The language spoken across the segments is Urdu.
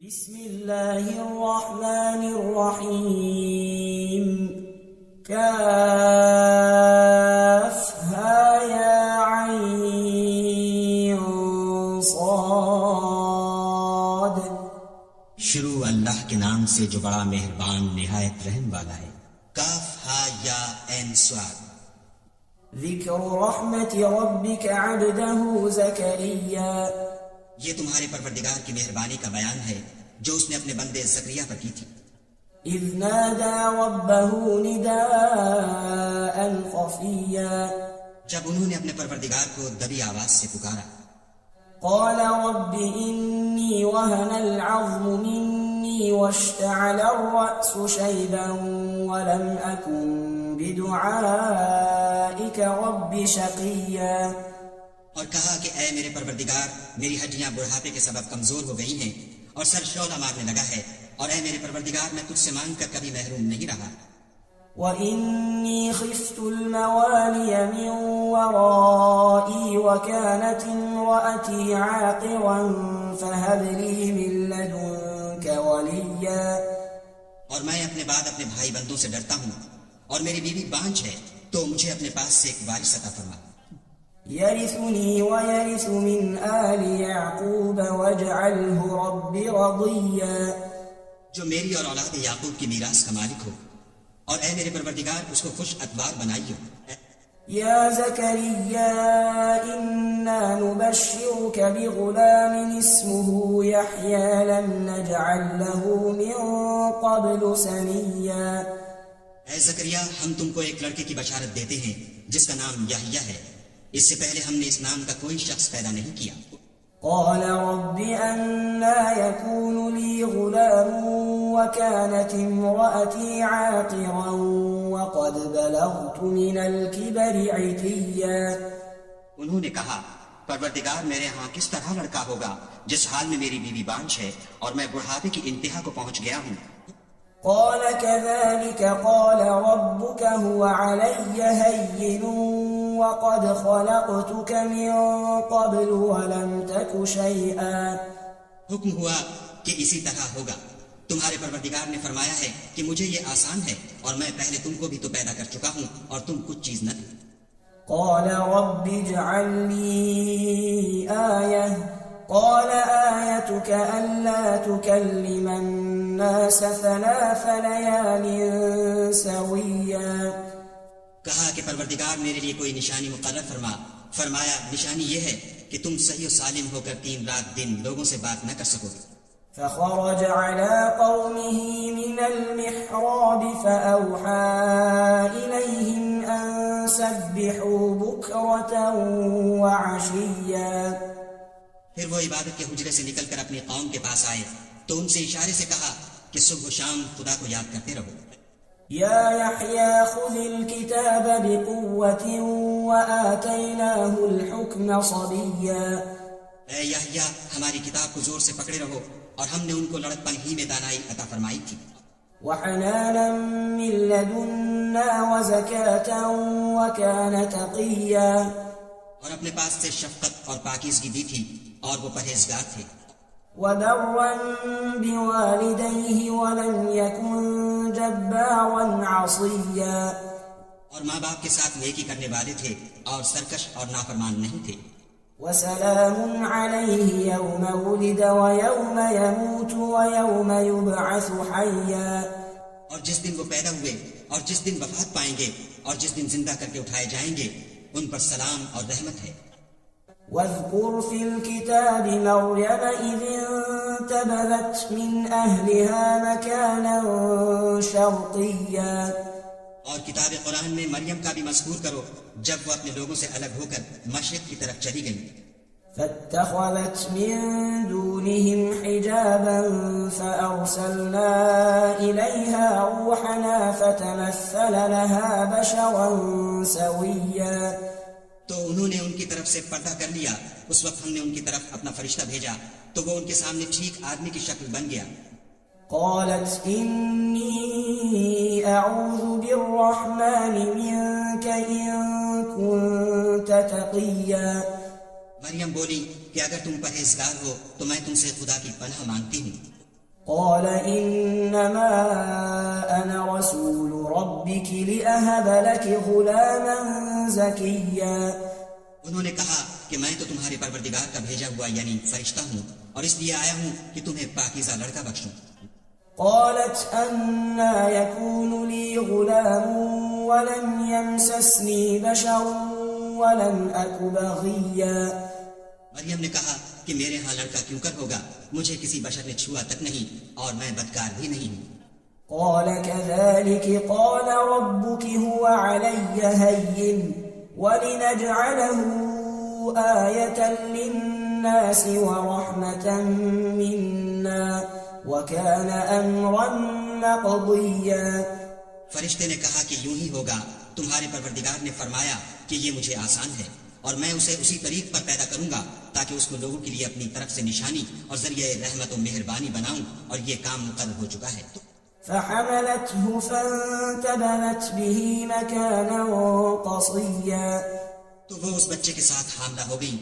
بسم اللہ الرحمن الرحیم کافہا یا عین صاد. شروع اللہ کے نام سے جو بڑا مہربان نہایت رحم والا ہے. کاف ہا یا عین صاد. ذکر رحمت ربک عبدہ زکریا. یہ تمہارے پروردگار کی مہربانی کا بیان ہے جو اس نے اپنے بندے زکریا پر کی تھی. اذ نادى ربه نداء خفيا. جب انہوں نے اپنے پروردگار کو دبی آواز سے پکارا. قال رب إني وهن العظم مني واشتعل الرأس شيبا ولم أكن بدعائك رب شقيا. اور کہا کہ اے میرے پروردگار میری ہڈیاں بڑھاپے کے سبب کمزور ہو گئی ہیں اور سر شعلہ مارنے لگا ہے، اور اے میرے پروردگار میں تجھ سے مانگ کر کبھی محروم نہیں رہا. وَإِنِّي خِفْتُ الْمَوَالِيَ مِنْ وَرَائِي وَكَانَتِ امْرَأَتِي عَاقِرًا فَهَبْ لِي مِنْ لَدُنْكَ وَلِيًّا. اور میں اپنے بعد اپنے بھائی بندوں سے ڈرتا ہوں، اور میری بیوی بانجھ ہے، تو مجھے اپنے پاس سے ایک وارث عطا فرما. يرثني ويرث من آل يعقوب واجعله رب رضيا. جو میری اور اولاد یعقوب کی میراث کا مالک ہو، اور اے میرے پروردگار اس کو خوش اتبار بنائیو. يا زكريا إنا نبشرك بغلام اسمه يحيى لم نجعل له من قبل سميا. اے زکریا ہم تم کو ایک لڑکے کی بشارت دیتے ہیں جس کا نام یحییٰ ہے، اس سے پہلے ہم نے اس نام کا کوئی شخص پیدا نہیں کیا. قال رب أنا يكون لي غلام وكانت امرأتي عاقرا وقد بلغت من الكبر عتيا. انہوں نے کہا پروردگار میرے ہاں کس طرح لڑکا ہوگا جس حال میں میری بیوی بانجھ ہے اور میں بڑھاپے کی انتہا کو پہنچ گیا ہوں. قال كذلك قال ربك هو علي هين وقد خلقتك من قبل ولم تك شيئا. حکم ہوا کہ اسی طرح ہوگا. تمہارے پروردگار نے فرمایا ہے کہ مجھے یہ آسان ہے، اور میں پہلے تم کو بھی تو پیدا کر چکا ہوں اور تم کچھ چیز نہ تھی. قال رب اجعل لي آية. قال آيتك ألا تكلم الناس 3 ليال سويا. کہا کہ پروردگار میرے لیے کوئی نشانی مقرر فرما. فرمایا نشانی یہ ہے کہ تم صحیح و سالم ہو کر 3 رات دن لوگوں سے بات نہ کر سکو گے. فخرج على قومه من المحراب فأوحى إليهم أن سبحوا بكرة وعشيا. پھر وہ عبادت کے حجرے سے نکل کر اپنی قوم کے پاس آئے تو ان سے اشارے سے کہا کہ صبح و شام خدا کو یاد کرتے رہو. يا يحيى خذ الكتاب بقوة وآتيناه الحكم صبيا. اے یحییٰ ہماری کتاب کو زور سے پکڑے رہو، اور ہم نے ان کو لڑکپن ہی میں دانائی عطا فرمائی تھی. وحنانا من لدنا وزكاة وكان تقيا. اور اپنے پاس سے شفقت اور پاکیزگی دی تھی اور وہ پرہیزگار تھے. وبرا بوالديه ولم يكن جبارا عصيا. اور ماں باپ کے ساتھ نیکی کرنے والے تھے اور سرکش اور نافرمان نہیں تھے. وسلام عليه يوم ولد ويوم يموت ويوم يبعث حيا. اور جس دن وہ پیدا ہوئے اور جس دن وفات پائیں گے اور جس دن زندہ کر کے اٹھائے جائیں گے ان پر سلام اور رحمت ہے. واذكر في الكتاب مريم إذ انتبذت من أهلها مكانا شرقيا. اور کتاب قرآن میں مریم کا بھی مذکور کرو جب وہ اپنے لوگوں سے الگ ہو کر مشرق کی طرف چلی گئی. فاتخذت من دونهم حجابا فأرسلنا إليها روحنا فتمثل لها بشرا سويا. تو انہوں نے ان کی طرف سے پردہ کر لیا. اس وقت ہم نے ان کی طرف اپنا فرشتہ بھیجا تو وہ ان کے سامنے ٹھیک آدمی کی شکل بن گیا. قالت إني أعوذ بالرحمن منك إن كنت تقيا. مریم بولی کہ اگر تم پرہیزگار ہو تو میں تم سے خدا کی پناہ مانگتی ہوں. قال إنما أنا رسول ربك لأهب لك غلاما زكيا. انہوں نے کہا کہ میں تو تمہارے پروردگار کا بھیجا ہوا یعنی فرشتہ ہوں اور اس لیے آیا ہوں کہ تمہیں پاکیزہ لڑکا بخشوں. قالت أنا يكون لي غلام ولم يمسسني بشر ولم أك بغيا. مریم نے کہا کہ میرے ہاں لڑکا کیوں کر ہوگا، مجھے کسی بشر نے چھوا تک نہیں اور میں بدکار بھی نہیں ہوں. قال كذلك قال ربك هو علي هين ولنجعله آية للناس ورحمة منا وكان أمرا مقضيا. فرشتے نے کہا کہ یوں ہی ہوگا، تمہارے پروردگار نے فرمایا کہ یہ مجھے آسان ہے اور میں اسے اسی طریق پر پیدا کروں گا تاکہ اس کو لوگوں کے لیے اپنی طرف سے نشانی اور ذریعہ رحمت و مہربانی بناؤں، اور یہ کام مقرر ہو چکا ہے. فحملته فانتبذت به مكانا قصيا. تو وہ اس بچے کے ساتھ حاملہ ہو گئی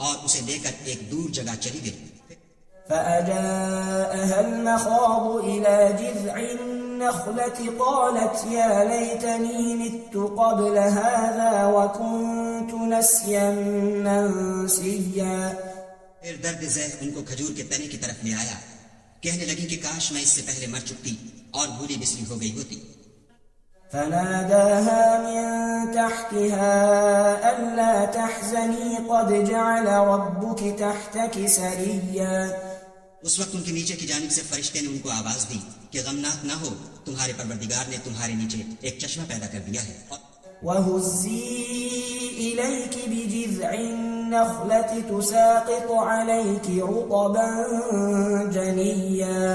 اور اسے لے کر ایک دور جگہ چلی گئی. فأجاءها المخاض إلى جذع النخلة قالت يا ليتني مت قبل هذا وكنت نسيا منسيا. پھر درد ذہ ان کو کھجور کے تنے کی طرف لے آیا، کہنے لگی کہ کاش میں اس سے پہلے مر چکتی اور بھولی بسری ہو گئی ہوتی. فناداها من تحتها ألا تحزني قد جعل ربك تحتك سريا. اس وقت ان کے نیچے کی جانب سے فرشتے نے ان کو آواز دی کہ غمناک نہ ہو، تمہارے پروردگار نے تمہارے نیچے ایک چشمہ پیدا کر دیا ہے. وهزي إليك بجذع النخلة تساقط عليك رطبا جنيا.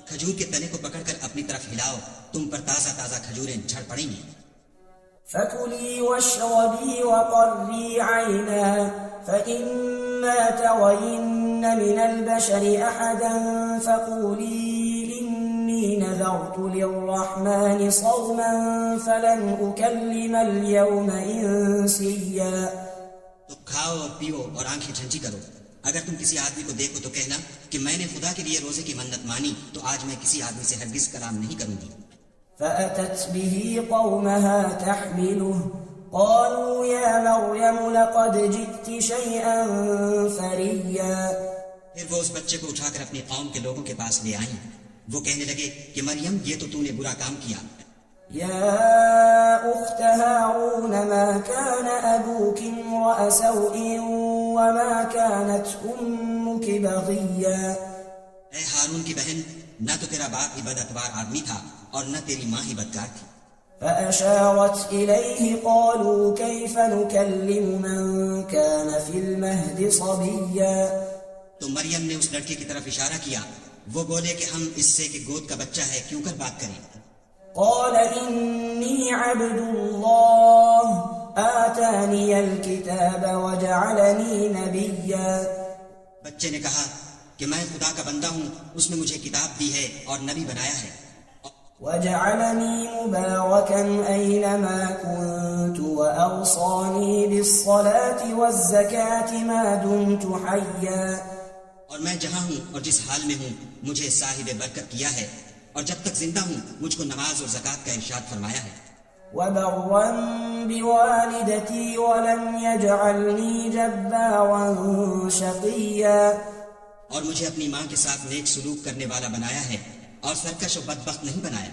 کھجور کے تنے کو پکڑ کر اپنی طرف ہلاؤ، تم پر تازہ تازہ کھجوریں جھڑ پڑیں گی. فكلي واشربي وقري عينا فإما ترين من البشر أحدا فقولي إني نذرت للرحمن صوما فلن أكلم اليوم إنسيا. تو کھاؤ اور پیو اور آنکھیں جھنجی کرو. اگر تم کسی آدمی کو دیکھو تو کہنا کہ میں نے خدا کے لیے روزے کی منت مانی، تو آج میں کسی آدمی سے ہرگز کلام نہیں کروں گی. فأتت به قومها تحمله قالوا يا مريم لقد جئت شيئا فريا. پھر وہ اس بچے کو اٹھا کر اپنی قوم کے لوگوں کے پاس لے آئیں. وہ کہنے لگے کہ مریم یہ تو نے برا کام کیا. يا أخت هارون ما كان أبوك امرأ سوء وما كانت أمك بغيا. اے ہارون کی بہن، نہ تو تیرا باپ ہی بد اخبار آدمی تھا اور نہ تیری ماں ہی بدکار تھی. فأشارت إليه قالوا كيف نكلم من كان في المهد صبيا. تو مریم نے اس لڑکے کی طرف اشارہ کیا. وہ بولے کہ ہم اس سے کہ گود کا بچہ ہے کیوں کر بات کریں. قال إني عبد الله آتاني الكتاب وجعلني نبيا. بچے نے کہا کہ میں خدا کا بندہ ہوں، اس نے مجھے کتاب دی ہے اور نبی بنایا ہے. وجعلني مباركا أينما كنت وأوصاني بالصلاة والزكاة ما دمت حيا. اور میں جہاں ہوں اور جس حال میں ہوں مجھے صاحب برکت کیا ہے، اور جب تک زندہ ہوں مجھ کو نماز اور زکوٰۃ کا ارشاد فرمایا ہے. وبرا بوالدتي ولم يجعلني جبارا شقيا. اور مجھے اپنی ماں کے ساتھ نیک سلوک کرنے والا بنایا ہے اور سرکش و بدبخت نہیں بنایا.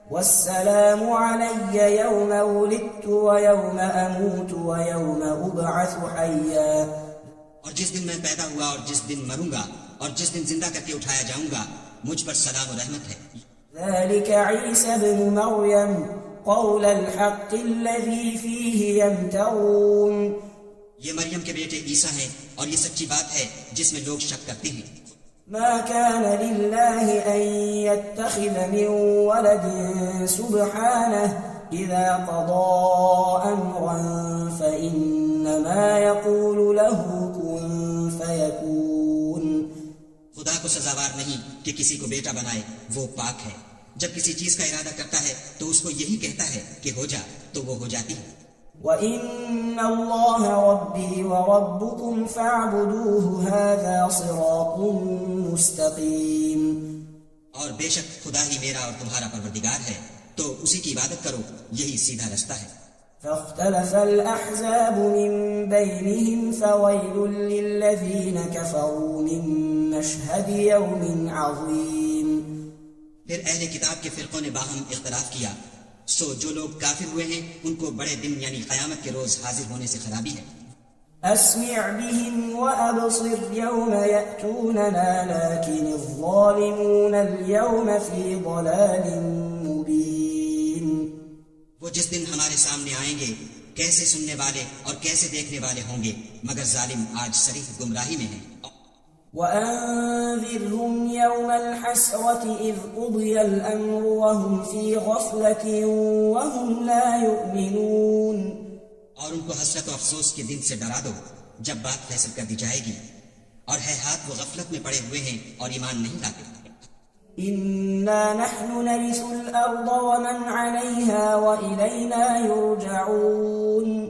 والسلام علي يوم ولدت ويوم أموت ويوم أبعث حيا. اور جس دن میں پیدا ہوا اور جس دن مروں گا اور جس دن زندہ کر کے اٹھایا جاؤں گا مجھ پر سلام و رحمت ہے. ذلك عيسى ابن مريم قول الحق الذي فيه يمترون. یہ مریم کے بیٹے عیسیٰ ہیں اور یہ سچی بات ہے جس میں لوگ شک کرتے ہیں. ما كان لله أن يتخذ من ولد سبحانه إذا قضى أمرا فإنما يقول له كن فيكون. خدا کو سزاوار نہیں کہ کسی کو بیٹا بنائے، وہ پاک ہے. جب کسی چیز کا ارادہ کرتا ہے تو اس کو یہی کہتا ہے کہ ہو جا، تو وہ ہو جاتی ہے. وَإِنَّ اللَّهَ رَبِّي وَرَبُّكُمْ فَاعْبُدُوهُ هَذَا صِرَاطٌ مُسْتَقِيمٌ. اور بے شک خدا ہی میرا اور تمہارا پروردگار ہے، تو اسی کی عبادت کرو، یہی سیدھا رستہ ہے۔ فاختلف الأحزاب من بينهم فويل للذين كفروا من مشهد يوم عظيم۔ پھر اہل کتاب کے فرقوں نے باہم اختلاف کیا، سو جو لوگ کافر ہوئے ہیں ان کو بڑے دن یعنی قیامت کے روز حاضر ہونے سے خرابی ہے۔ أسمع بهم وأبصر يوم يأتوننا لكن الظالمون اليوم في ضلال مبين۔ وہ جس دن ہمارے سامنے آئیں گے کیسے سننے والے اور کیسے دیکھنے والے ہوں گے، مگر ظالم آج صریح گمراہی میں ہیں۔ وأنذرهم يوم الحسرة إذ قضي الأمر وهم في غفلة وهم لا يؤمنون۔ اور ان کو حسرت و افسوس کے دن سے ڈرا دو جب بات فیصل کر دی جائے گی، اور ہے ہاتھ وہ غفلت میں پڑے ہوئے ہیں اور ایمان نہیں لاتے۔ إنا نحن نرث الأرض ومن عليها وإلينا يرجعون۔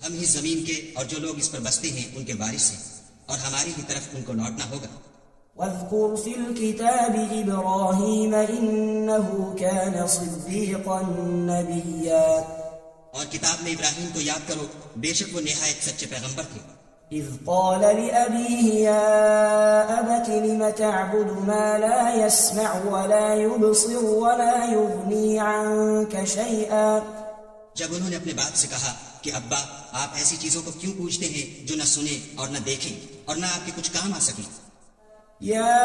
ہم ہی زمین کے اور جو لوگ اس پر بستے ہیں ان کے وارث ہیں، اور ہماری ہی طرف ان کو لوٹنا ہوگا۔ واذكر في الكتاب إبراهيم إنه كان صديقا نبيا۔ اور کتاب میں ابراہیم کو یاد کرو، بے شک وہ نہایت سچے پیغمبر تھے۔ إذ قال لأبيه يا أبت لم تعبد ما لا يسمع ولا يبصر ولا يغني عنك شيئا۔ جب انہوں نے اپنے باپ سے کہا کہ ابا آپ ایسی چیزوں کو کیوں پوچھتے ہیں جو نہ سنیں اور نہ دیکھیں اور نہ آپ کے کچھ کام آ سکیں۔ يا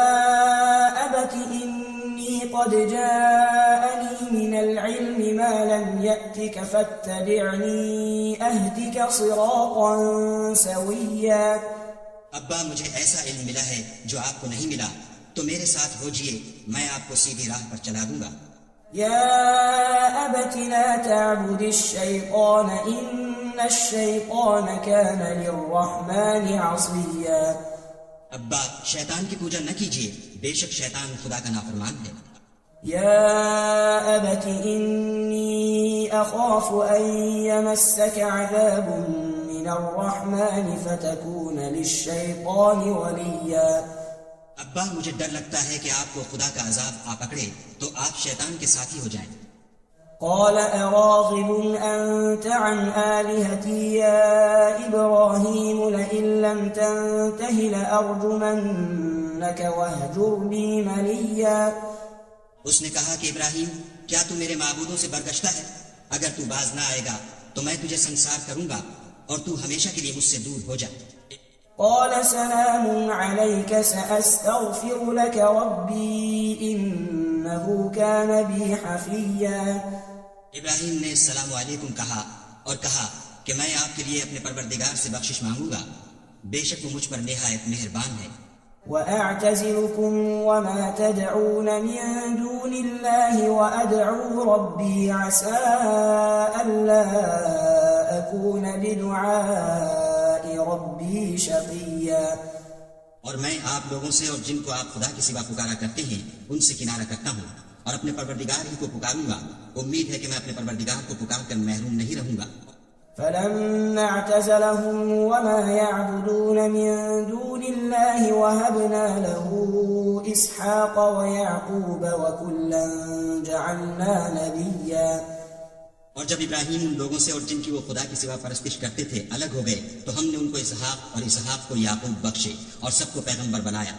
أبت إني قد جاءني من العلم ما لم يأتك فاتبعني أهدك صراطا سويا۔ ابا مجھے ایسا علم ملا ہے جو آپ کو نہیں ملا، تو میرے ساتھ ہو جئے، میں آپ کو سیدھی راہ پر چلا دوں گا۔ يا أبت لا تعبد الشيطان إن الشيطان كان للرحمن عصيا۔ ابا شیطان کی پوجا نہ کیجیے، بے شک شیطان خدا کا نافرمان ہے۔ يا أبت إني أخاف أن يمسك عذاب من الرحمن فتكون للشيطان وليا۔ ابا مجھے ڈر لگتا ہے کہ آپ کو خدا کا عذاب آ پکڑے تو آپ شیطان کے ساتھی ہو جائیں۔ قال أراغب أنت عن آلهتي يا إبراهيم لئن لم تنته لأرجمنك واهجرني مليا۔ اس نے کہا کہ ابراہیم کیا تو میرے معبودوں سے برگشتہ ہے؟ اگر تو باز نہ آئے گا تو میں تجھے سنسار کروں گا اور تو ہمیشہ کے لیے مجھ سے دور ہو جا۔ قال سلام عليك سأستغفر لك ربي إنه كان بي حفيا۔ ابراہیم نے السلام علیکم کہا اور کہا کہ میں آپ کے لیے اپنے پروردگار سے بخشش مانگوں گا، بے شک وہ مجھ پر نہایت مہربان ہے۔ وأعتزلكم وما تدعون من دون الله وأدعو ربي عسى ألا أكون بدعاء ربي شقيا۔ اور میں آپ لوگوں سے اور جن کو آپ خدا کے سوا پکارا کرتے ہیں ان سے کنارہ کرتا ہوں، اور اپنے پروردگار ہی کو پکاروں گا، امید ہے کہ میں اپنے پروردگار کو پکار کر محروم نہیں رہوں گا۔ فلما اعتزلهم وما يعبدون من دون الله وهبنا له إسحاق ويعقوب وكلا جعلنا نبيا۔ اور جب ابراہیم ان لوگوں سے اور جن کی وہ خدا کے سوا پرستش کرتے تھے الگ ہو گئے تو ہم نے ان کو اسحاق اور اسحاق کو یعقوب بخشے اور سب کو پیغمبر بنایا۔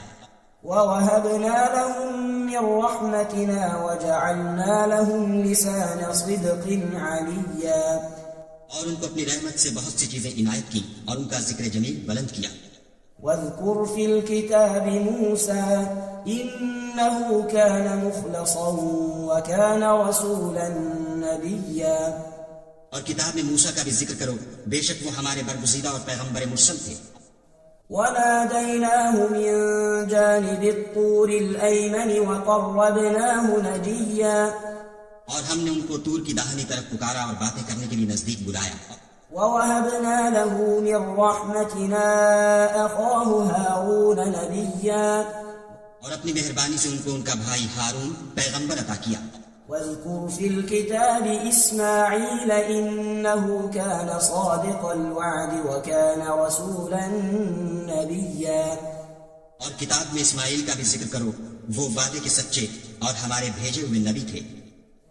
وَوَهَبْنَا لَهُم مِّن رَّحْمَتِنَا وَجَعَلْنَا لَهُمْ لِسَانَ صِدْقٍ عَلِيًّا۔ اور ان کو اپنی رحمت سے بہت سی چیزیں عنایت کی اور ان کا ذکر جمیل بلند کیا۔ واذكر في الكتاب موسى إنه كان مخلصا وكان رسولا نبيا۔ اور کتاب میں موسیٰ کا بھی ذکر کرو، بے شک وہ ہمارے برگزیدہ اور پیغمبر مرسل تھے۔ وناديناه من جانب الطور الأيمن وقربناه نجيا۔ اور ہم نے ان کو طور کی داہنی طرف پکارا اور باتیں کرنے کے لیے نزدیک بلایا۔ ووهبنا له من رحمتنا أخاه هارون نبيا۔ اور اپنی مہربانی سے ان کو ان کا بھائی ہارون پیغمبر عطا کیا۔ واذكر في الكتاب إسماعيل إنه كان صادق الوعد وكان رسولا نبيا۔ اور کتاب میں اسماعیل کا بھی ذکر کرو، وہ وعدے کے سچے اور ہمارے بھیجے ہوئے نبی تھے۔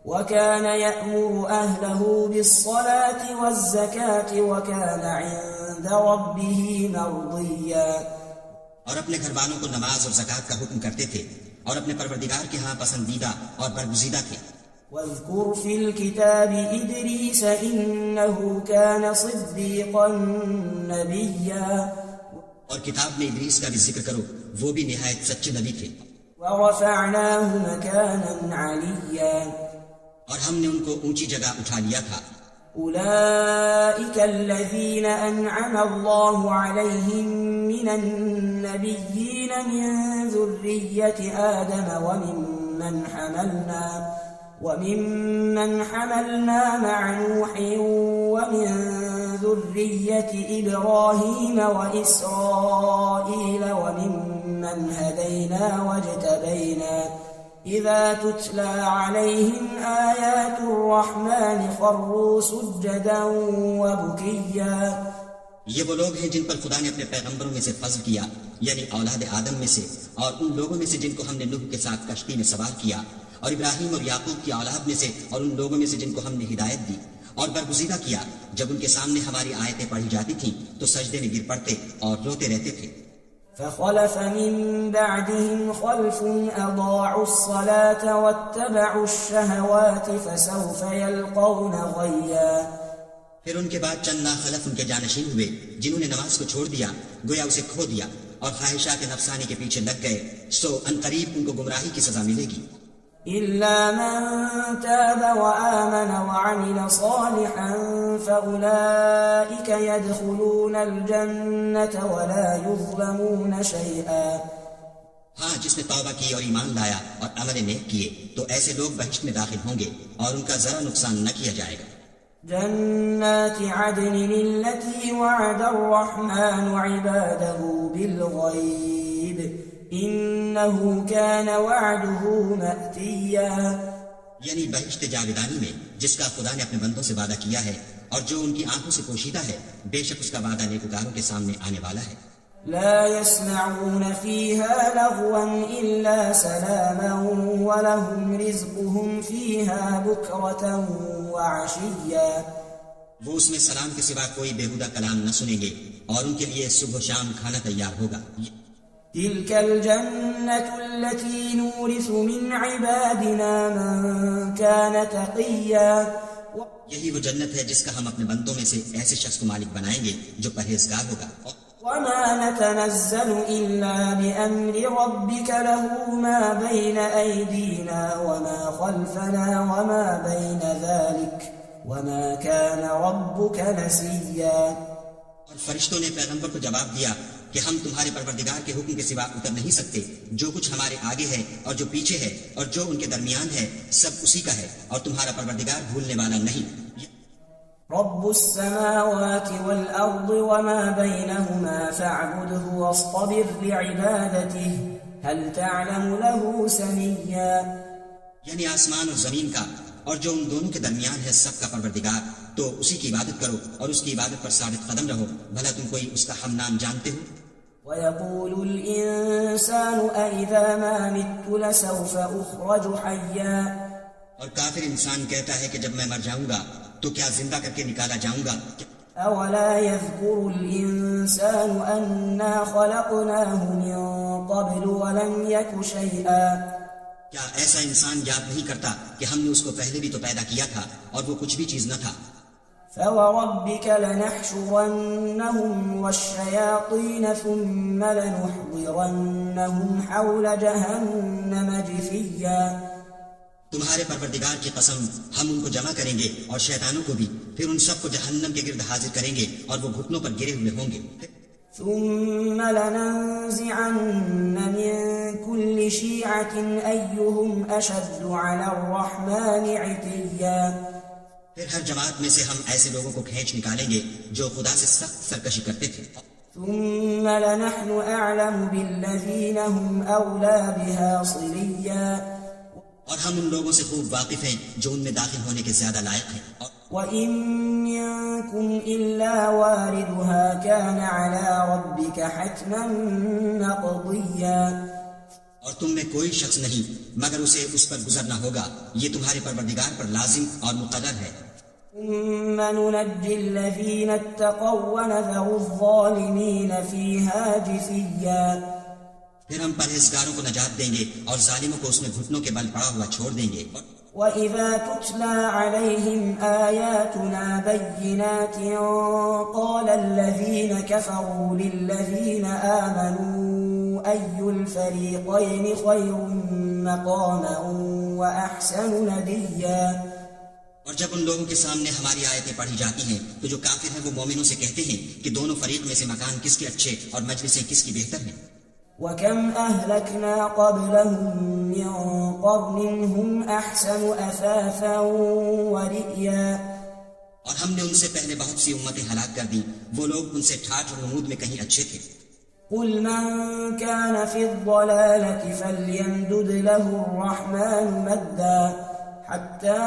وكان يأمر أهله بالصلاة والزكاة وكان عند ربه مرضيا، اور اپنے گھر والوں کو نماز اور زکوٰۃ کا حکم کرتے تھے اور اپنے پروردگار کے ہاں پسندیدہ اور برگزیدہ تھے۔ واذكر في الكتاب إدريس إنه كان صديقا نبيا، اور کتاب میں ادریس کا بھی ذکر کرو، وہ بھی نہایت سچے نبی تھے۔ ورفعناه مكانا عليا، اور ہم نے ان کو اونچی جگہ اٹھا لیا تھا۔ أولئك الذين أنعم الله عليهم من النبيين من ذرية آدم وممن حملنا مع نوح ومن ذرية إبراهيم وإسرائيل وممن هدينا واجتبينا إذا تتلى عليهم آيات الرحمن خروا سجدا وبكيا۔ یہ وہ لوگ ہیں جن پر خدا نے اپنے پیغمبروں میں سے فضل کیا، یعنی اولاد آدم میں سے، اور ان لوگوں میں سے جن کو ہم نے نوح کے ساتھ کشتی میں سوار کیا، اور ابراہیم اور یعقوب کی اولاد میں سے، اور ان لوگوں میں سے جن کو ہم نے ہدایت دی اور برگزیدہ کیا، جب ان کے سامنے ہماری آیتیں پڑھی جاتی تھیں تو سجدے میں گر پڑتے اور روتے رہتے تھے۔ فخلف من بعدهم خلف أضاعوا الصلاة واتبعوا الشهوات فسوف يلقون غيا۔ پھر ان کے بعد چند ناخلف ان کے جانشین ہوئے جنہوں نے نماز کو چھوڑ دیا، گویا اسے کھو دیا، اور خواہشات نفسانی کے پیچھے لگ گئے، سو عنقریب ان کو گمراہی کی سزا ملے گی۔ إلا من تاب وآمن وعمل صالحا فأولئك يدخلون الجنة ولا يظلمون شيئا۔ ہاں، جس نے توبہ کی اور ایمان لایا اور عمل نیک کیے تو ایسے لوگ بہشت میں داخل ہوں گے اور ان کا ذرا نقصان نہ کیا جائے گا۔ جنات عدن التي وعد الرحمن عباده بالغيب إنه كان وعده مأتيا۔ یعنی بہشت جاودانی میں جس کا خدا نے اپنے بندوں سے وعدہ کیا ہے اور جو ان کی آنکھوں سے پوشیدہ ہے، بے شک اس کا وعدہ نیکوکاروں کے سامنے آنے والا ہے۔ لا يسمعون فيها لغوا إلا سلاما ولهم رزقهم فيها بكرة وعشيا۔ وہ اس میں سلام کے سوا کوئی بےہودہ کلام نہ سنیں گے اور ان کے لیے صبح و شام کھانا تیار ہوگا۔ تلك الجنة التي نورث من عبادنا من كان تقيا۔ یہی وہ جنت ہے جس کا ہم اپنے بندوں میں سے ایسے شخص کو مالک بنائیں گے جو پرہیزگار ہوگا۔ وما نتنزل إلا بأمر ربك له ما بين أيدينا وما خلفنا وما بين ذلك وما كان ربك نسيا۔ اور فرشتوں نے پیغمبر کو جواب دیا کہ ہم تمہارے پروردگار کے حکم کے سوا اتر نہیں سکتے، جو کچھ ہمارے آگے ہے اور جو پیچھے ہے اور جو ان کے درمیان ہے سب اسی کا ہے، اور تمہارا پروردگار بھولنے والا نہیں۔ رب السماوات والأرض وما بينهما فاعبده واصطبر لعبادته هل تعلم له سميا۔ یعنی آسمان اور زمین کا اور جو ان دونوں کے درمیان ہے سب کا پروردگار، تو اسی کی عبادت کرو اور اس کی عبادت پر ثابت قدم رہو، بھلا تم کوئی اس کا ہم نام جانتے ہو؟ ويقول الإنسان أإذا ما مت لسوف أخرج حيا۔ اور کافر انسان کہتا ہے کہ جب میں مر جاؤں گا تو کیا زندہ کر کے نکالا جاؤں گا؟ أولا يذكر الإنسان أنا خلقناه من قبل ولم يك شيئا۔ کیا ایسا انسان یاد نہیں کرتا کہ ہم نے اس کو پہلے بھی تو پیدا کیا تھا اور وہ کچھ بھی چیز نہ تھا؟ فوربك لنحشرنهم والشياطين ثم لنحضرنهم حول جهنم جثيا۔ تمہارے پروردگار کی قسم ہم ان کو جمع کریں گے اور شیطانوں کو بھی، پھر ان سب کو جہنم کے گرد حاضر کریں گے اور وہ گھٹنوں پر گرے ہوئے ہوں گے۔ ثم لننزعن من كل شيعة أيهم أشد على الرحمن عتيا۔ پھر ہر جماعت میں سے ہم ایسے لوگوں کو کھینچ نکالیں گے جو خدا سے سخت سرکشی کرتے تھے۔ ثم لنحن أعلم بالذين هم أولى بها صليا۔ اور ہم ان لوگوں سے خوب واقف ہیں جو ان میں داخل ہونے کے زیادہ لائق ہیں۔ وَإِن مِّنكُمْ إِلَّا وَارِدُهَا كَانَ عَلَى رَبِّكَ حَتْمًا مَّقْضِيًّا اور تم میں کوئی شخص نہیں مگر اسے اس پر گزرنا ہوگا، یہ تمہارے پروردگار پر لازم اور مقرر ہے۔ ثُمَّ نُنَجِّي الَّذِينَ اتَّقَوْا وَنَذَرُ الظَّالِمِينَ فِيهَا جِثِيًّا پھر ہم پرہیزگاروں کو نجات دیں گے اور ظالموں کو اس میں گھٹنوں کے بل پڑا ہوا چھوڑ دیں گے۔ وَإِذَا تُتْلَى عَلَيْهِمْ آيَاتُنَا بَيِّنَاتٍ قَالَ الَّذِينَ كَفَرُوا لِلَّذِينَ آمَنُوا أَيُّ الْفَرِيقَيْنِ خَيْرٌ مَّقَامًا وَأَحْسَنُ نَدِيًّا اور جب ان لوگوں کے سامنے ہماری آیتیں پڑھی جاتی ہیں تو جو کافر ہیں وہ مومنوں سے کہتے ہیں کہ دونوں فریق میں سے مکان کس کے اچھے اور مجلسیں کس کی بہتر ہیں۔ وَكَمْ أَهْلَكْنَا قَبْلَهُم مِّن قَرْنٍ هُمْ أَحْسَنُ أَثَاثًا وَرِئْيًا اور ہم نے ان سے پہلے بہت سی امتیں ہلاک کر دیں، وہ لوگ ان سے ٹھاٹھ اور نمود میں کہیں اچھے تھے۔ قُلْ مَن كَانَ فِي الضَّلَالَةِ فَلْيَمْدُدْ لَهُ الرَّحْمَٰنُ مَدًّا حَتَّىٰ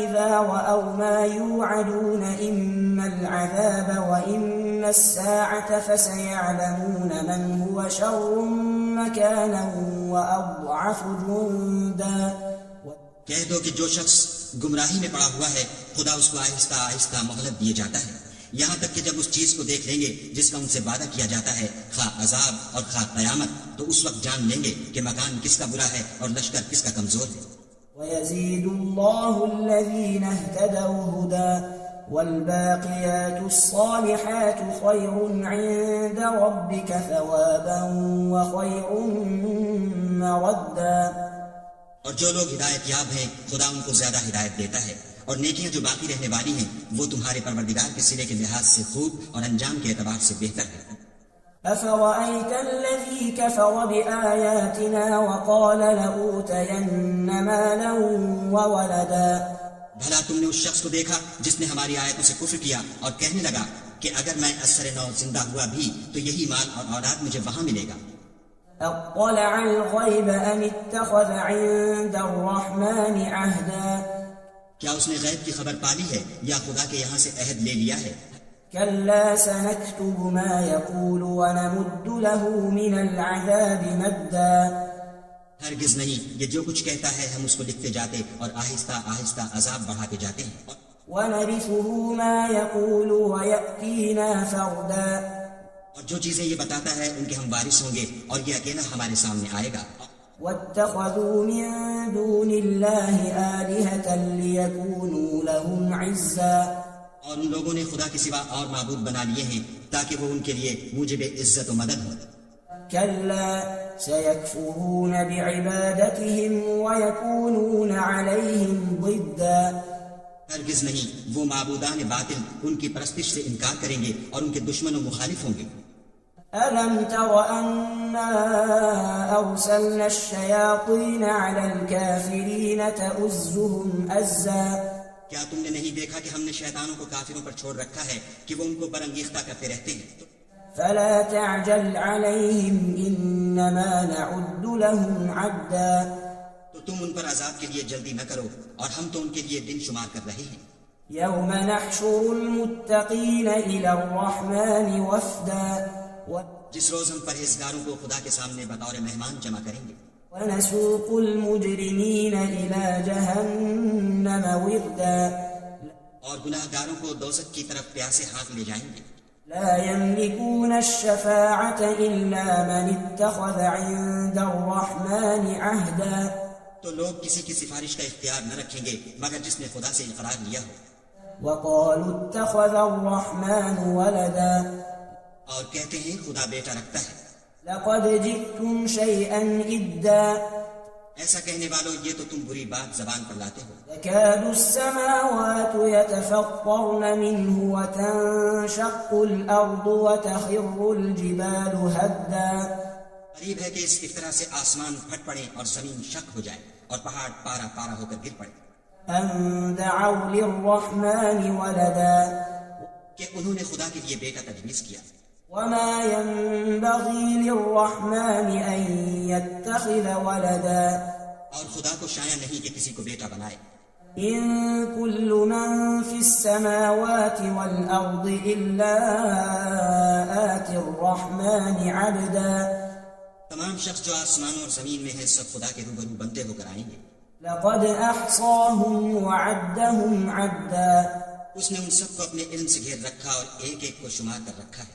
إِذَا رَأَوْا مَا يُوعَدُونَ إِمَّا الْعَذَابَ وَإِمَّا السَّاعَةَ فَسَيَعْلَمُونَ مَنْ هُوَ شَرٌّ مَّكَانًا وَأَضْعَفُ جُندًا کہہ دو کہ جو شخص گمراہی میں پڑا ہوا ہے خدا اس کو آہستہ آہستہ مہلت دیے جاتا ہے، یہاں تک کہ جب اس چیز کو دیکھ لیں گے جس کا ان سے وعدہ کیا جاتا ہے، خواہ عذاب اور خواہ قیامت، تو اس وقت جان لیں گے کہ مکان کس کا برا ہے اور لشکر کس کا کمزور ہے۔ وَيَزِيدُ اللَّهُ الَّذِينَ اهْتَدَوْا هُدًى وَالْبَاقِيَاتُ الصَّالِحَاتُ خَيْرٌ عِندَ رَبِّكَ ثَوَابًا وَخَيْرٌ مَّرَدًّا اور جو لوگ ہدایت یاب ہیں خدا ان کو زیادہ ہدایت دیتا ہے، اور نیکیاں جو باقی رہنے والی ہیں وہ تمہارے پروردگار کے سرے کے لحاظ سے خوب اور انجام کے اعتبار سے بہتر ہے۔ أَفَرَأَيْتَ الَّذِي كَفَرَ بِآيَاتِنَا وَقَالَ لَأُوتَيَنَّ مَالًا وَوَلَدًا بھلا تم نے اس شخص کو دیکھا جس نے ہماری آیتوں سے کفر کیا اور کہنے لگا کہ اگر میں اثر نو زندہ ہوا بھی تو یہی مال اور اولاد مجھے وہاں ملے گا۔ اطلع الغیب ام اتخذ عند الرحمن عہدا کیا اس نے غیب کی خبر پالی ہے یا خدا کے یہاں سے عہد لے لیا ہے؟ كلا سنكتب ما يقول ونمد له من العذاب مدا ہرگز نہیں، یہ جو کچھ کہتا ہے ہم اس کو لکھتے جاتے اور آہستہ آہستہ عذاب بڑھاتے جاتے ہیں۔ ونرثه ما يقول ويأتينا فردا اور جو چیزیں یہ بتاتا ہے ان کے ہم وارث ہوں گے اور یہ اکیلا ہمارے سامنے آئے گا۔ واتخذوا من دون الله آلهة ليكونوا لهم عزا اور ان لوگوں نے خدا کے سوا اور معبود بنا لیے ہیں تاکہ وہ ان کے لیے موجب عزت و مدد ہو۔ كلا سيكفرون بعبادتهم ويكونون عليهم ضدا ہرگز نہیں، وہ معبودان باطل ان کی پرستش سے انکار کریں گے اور ان کے دشمن و مخالف ہوں گے۔ ألم تر أنا أرسلنا الشياطين على الكافرين تؤزهم أزا کیا تم نے نہیں دیکھا کہ ہم نے شیطانوں کو کافروں پر چھوڑ رکھا ہے کہ وہ ان کو برانگیختہ کرتے رہتے ہیں؟ فلا تعجل عليهم إنما نعد لهم عدا تو تم ان پر عذاب کے لیے جلدی نہ کرو اور ہم تو ان کے لیے دن شمار کر رہے ہیں۔ يوم نحشر المتقين إلى الرحمن وفدا جس روز ہم پرہیزگاروں کو خدا کے سامنے بطور مہمان جمع کریں گے، ونسوق المجرمين إلى جهنم وردا اور گناہگاروں کو دوزخ کی طرف پیاسے ہاتھ لے جائیں گے۔ لا يملكون الشفاعة إلا من اتخذ عند الرحمن عهدا تو لوگ کسی کی سفارش کا اختیار نہ رکھیں گے مگر جس نے خدا سے اقرار لیا ہو۔ وقالوا اتخذ الرحمن ولدا اور کہتے ہیں خدا بیٹا رکھتا ہے۔ لقد جئتم شيئا إدا ایسا کہنے والوں یہ تو تم بری بات زبان پر لاتے ہو۔ تكاد السماوات يتفطرن منه وتنشق الأرض وتخر الجبال هدا قریب ہے کہ اس طرح سے آسمان پھٹ پڑے اور زمین شق ہو جائے اور پہاڑ پارا پارا ہو کر گر پڑے۔ أن دعوا للرحمن ولدا کہ انہوں نے خدا کے لیے بیٹا تجویز کیا۔ وما ينبغي للرحمن أن يتخذ ولدا اور خدا کو شایع نہیں کہ کسی کو بیٹا بنائے۔ إن كل من في السماوات والأرض إلا آتي الرحمن عبدا تمام شخص جو آسمانوں اور زمین میں ہیں سب خدا کے روبرو بندے ہو کر آئیں گے. لقد أحصاهم وعدهم عدا اس نے ان سب کو اپنے علم سے گھیر رکھا اور ایک ایک کو شمار کر رکھا ہے.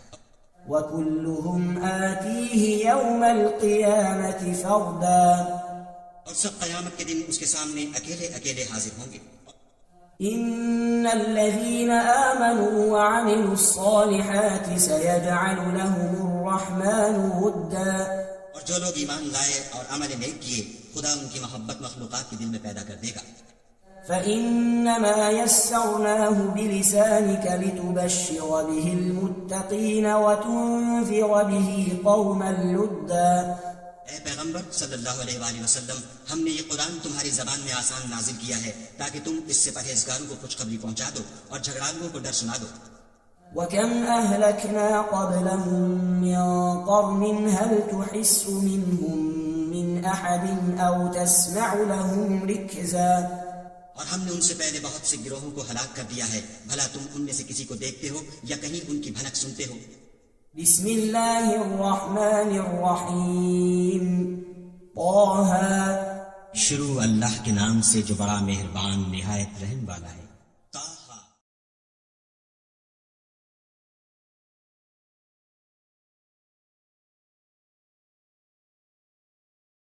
وكلهم آتيه يوم القيامة فردا اور سب قیامت کے دن اس کے سامنے اکیلے اکیلے حاضر ہوں گے. إن الذين آمنوا وعملوا الصالحات سيجعل لهم الرحمن ودا اور جو لوگ ایمان لائے اور عمل نیک کیے خدا ان کی محبت مخلوقات کے دل میں پیدا کر دے گا. فإنما يسرناه بلسانك لتبشر به المتقين وتنذر به قوما لدا اے پیغمبر صلی اللہ علیہ وآلہ وسلم، ہم نے یہ قرآن تمہاری زبان میں آسان نازل کیا ہے تاکہ تم اس سے پرہیزگاروں کو خوشخبری پہنچا دو اور جھگڑالوں کو ڈر سنا دو. وكم أهلكنا قبلهم من قرن هل تحس منهم من أحد أو تسمع لهم ركزا اور ہم نے ان سے پہلے بہت سے گروہوں کو ہلاک کر دیا ہے، بھلا تم ان میں سے کسی کو دیکھتے ہو یا کہیں ان کی بھنک سنتے ہو. بسم الله الرحمن الرحيم طه شروع اللہ کے نام سے جو بڑا مہربان نہایت رحم والا ہے.